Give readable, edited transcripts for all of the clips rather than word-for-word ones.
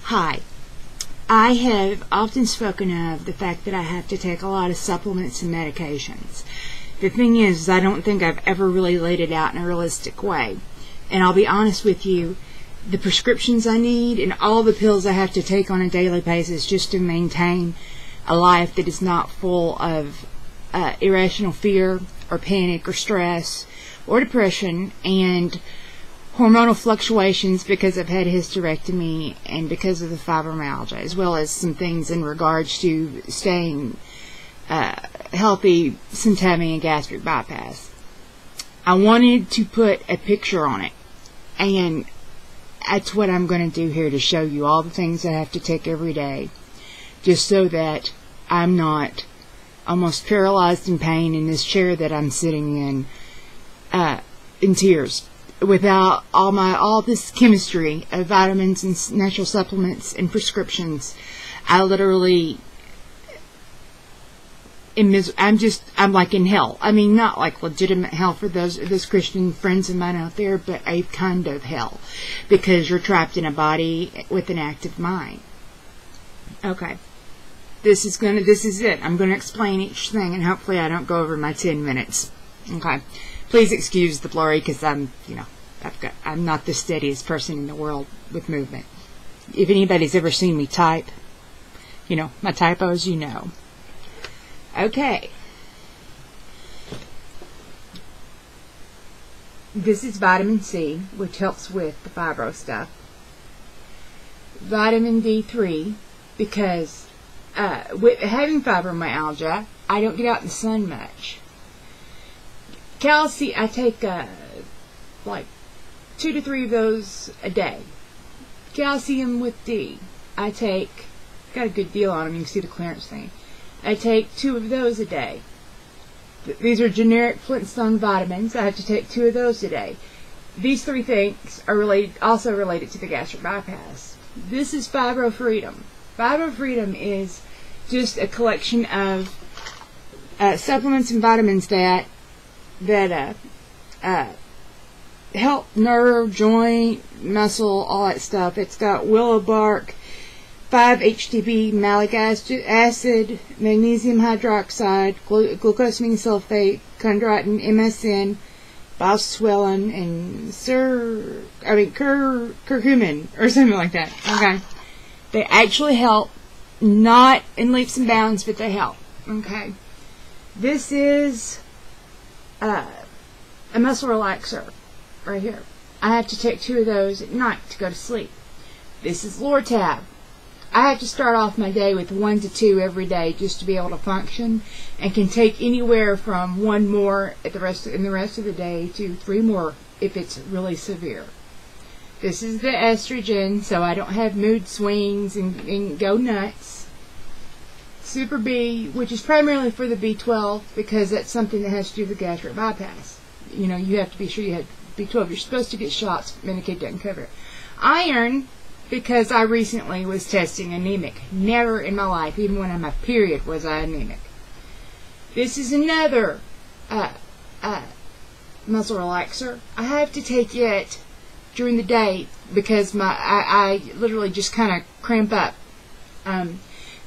Hi. I have often spoken of the fact that I have to take a lot of supplements and medications. The thing is, I don't think I've ever really laid it out in a realistic way. And I'll be honest with you, the prescriptions I need and all the pills I have to take on a daily basis just to maintain a life that is not full of irrational fear or panic or stress or depression and hormonal fluctuations because I've had a hysterectomy and because of the fibromyalgia, as well as some things in regards to staying healthy since having a gastric bypass. I wanted to put a picture on it, and that's what I'm going to do here, to show you all the things I have to take every day, just so that I'm not almost paralyzed in pain in this chair that I'm sitting in tears, without all this chemistry of vitamins and natural supplements and prescriptions. I literally I'm like in hell. I mean, not like legitimate hell for those Christian friends of mine out there, but a kind of hell, because you're trapped in a body with an active mind. Okay. This is it. I'm going to explain each thing, and hopefully I don't go over my 10 minutes. Okay. Please excuse the blurry, because I'm not the steadiest person in the world with movement. If anybody's ever seen me type, my typos, Okay. This is vitamin C, which helps with the fibro stuff. Vitamin D3, because with having fibromyalgia, I don't get out in the sun much. Calcium, I take like 2 to 3 of those a day. Calcium with D, I take, got a good deal on them, you can see the clearance thing. I take 2 of those a day. These are generic Flintstone vitamins. I have to take 2 of those a day. These 3 things are also related to the gastric bypass. This is Fibro Freedom. Fibro Freedom is just a collection of supplements and vitamins that help nerve, joint, muscle, all that stuff. It's got willow bark, 5-HTP malic acid, magnesium hydroxide, glucosamine sulfate, chondroitin, MSM, boswelline, and curcumin, or something like that. Okay, they actually help, not in leaps and bounds, but they help. Okay, this is a muscle relaxer right here. I have to take 2 of those at night to go to sleep. This is Lortab. I have to start off my day with 1 to 2 every day just to be able to function, and can take anywhere from 1 more in the rest of the day to 3 more if it's really severe. This is the estrogen, so I don't have mood swings and go nuts. Super B, which is primarily for the B12, because that's something that has to do with the gastric bypass. You have to be sure you have B12. You're supposed to get shots. Medicaid doesn't cover it. Iron, because I recently was testing anemic. Never in my life, even when I'm a period, was I anemic. This is another muscle relaxer. I have to take it during the day because I literally just kind of cramp up.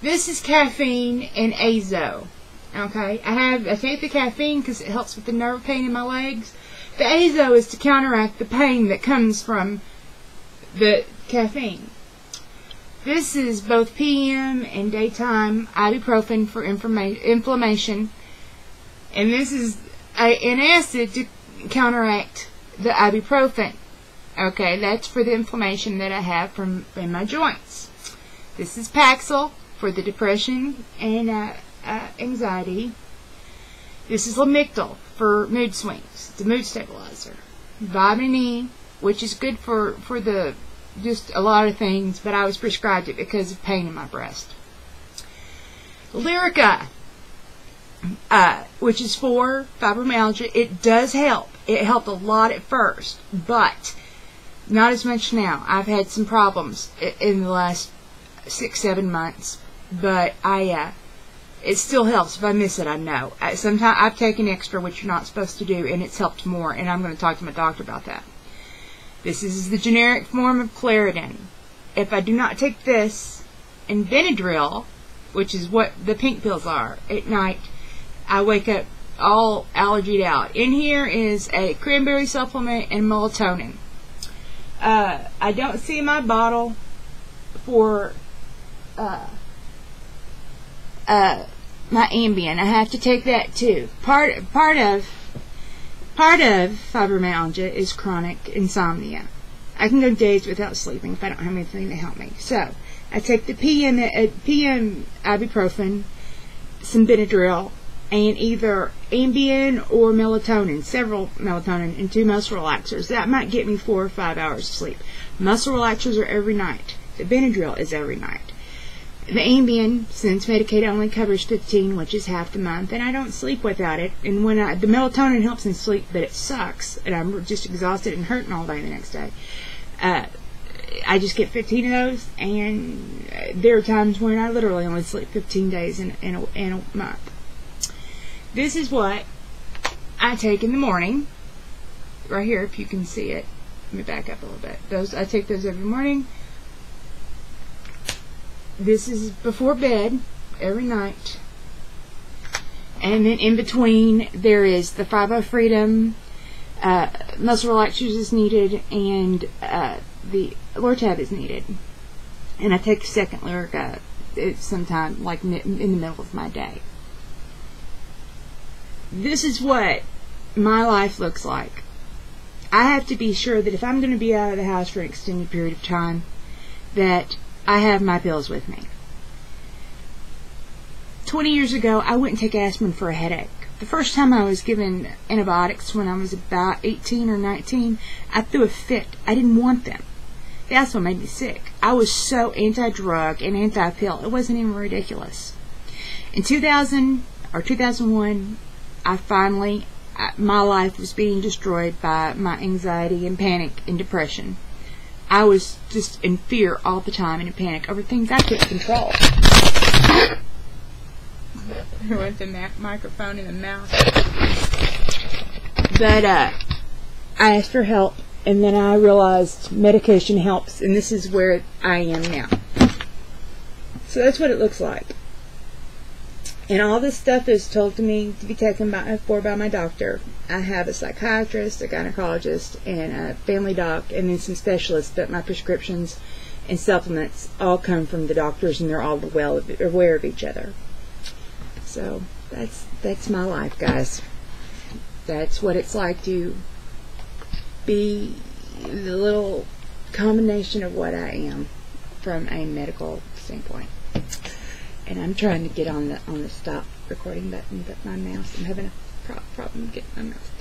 This is caffeine and azo. Okay, I take the caffeine because it helps with the nerve pain in my legs. The azo is to counteract the pain that comes from the caffeine. This is both PM and daytime ibuprofen for inflammation, and this is an acid to counteract the ibuprofen. Okay, that's for the inflammation that I have in my joints. This is Paxil for the depression and anxiety. This is Lamictal for mood swings. It's a mood stabilizer. Vitamin E, which is good for the just a lot of things, but I was prescribed it because of pain in my breast. Lyrica, which is for fibromyalgia. It does help. It helped a lot at first, but not as much now. I've had some problems in the last 6-7 months, but it still helps. If I miss it, I know. Sometimes I've taken extra, which you're not supposed to do, and it's helped more, and I'm going to talk to my doctor about that. This is the generic form of Claritin. if I do not take this and Benadryl, which is what the pink pills are, at night, I wake up all allergied out. In here is a cranberry supplement and melatonin. I don't see my bottle for my Ambien. I have to take that too. Part of fibromyalgia is chronic insomnia. I can go days without sleeping if I don't have anything to help me. So I take the PM ibuprofen, some Benadryl, and either Ambien or melatonin, several melatonin, and 2 muscle relaxers. That might get me 4 or 5 hours of sleep. Muscle relaxers are every night. The Benadryl is every night. The Ambien, since Medicaid only covers 15, which is half the month, and I don't sleep without it. And when the melatonin helps me sleep, but it sucks, and I'm just exhausted and hurting all day the next day. I just get 15 of those, and there are times when I literally only sleep 15 days in a month. This is what I take in the morning. Right here, if you can see it. Let me back up a little bit. I take those every morning. This is before bed, every night. And then in between, there is the 5-0 Freedom, muscle relaxers is needed, and the Lortab is needed. And I take second Lyrica sometime, like in the middle of my day. This is what my life looks like. I have to be sure that if I'm going to be out of the house for an extended period of time, that I have my pills with me. 20 years ago, I wouldn't take aspirin for a headache. The first time I was given antibiotics when I was about 18 or 19, I threw a fit. I didn't want them. That's what made me sick. I was so anti-drug and anti-pill. It wasn't even ridiculous. In 2000 or 2001, my life was being destroyed by my anxiety and panic and depression. I was just in fear all the time and in panic over things I couldn't control. With the microphone in the mouth. But I asked for help, and then I realized medication helps, and this is where I am now. So that's what it looks like. And all this stuff is told to me to be taken by my doctor. I have a psychiatrist, a gynecologist, and a family doc, and then some specialists, but my prescriptions and supplements all come from the doctors, and they're all well aware of each other. So that's my life, guys. That's what it's like to be the little combination of what I am from a medical standpoint. And I'm trying to get on the stop recording button, but my mouse, I'm having a problem getting my mouse.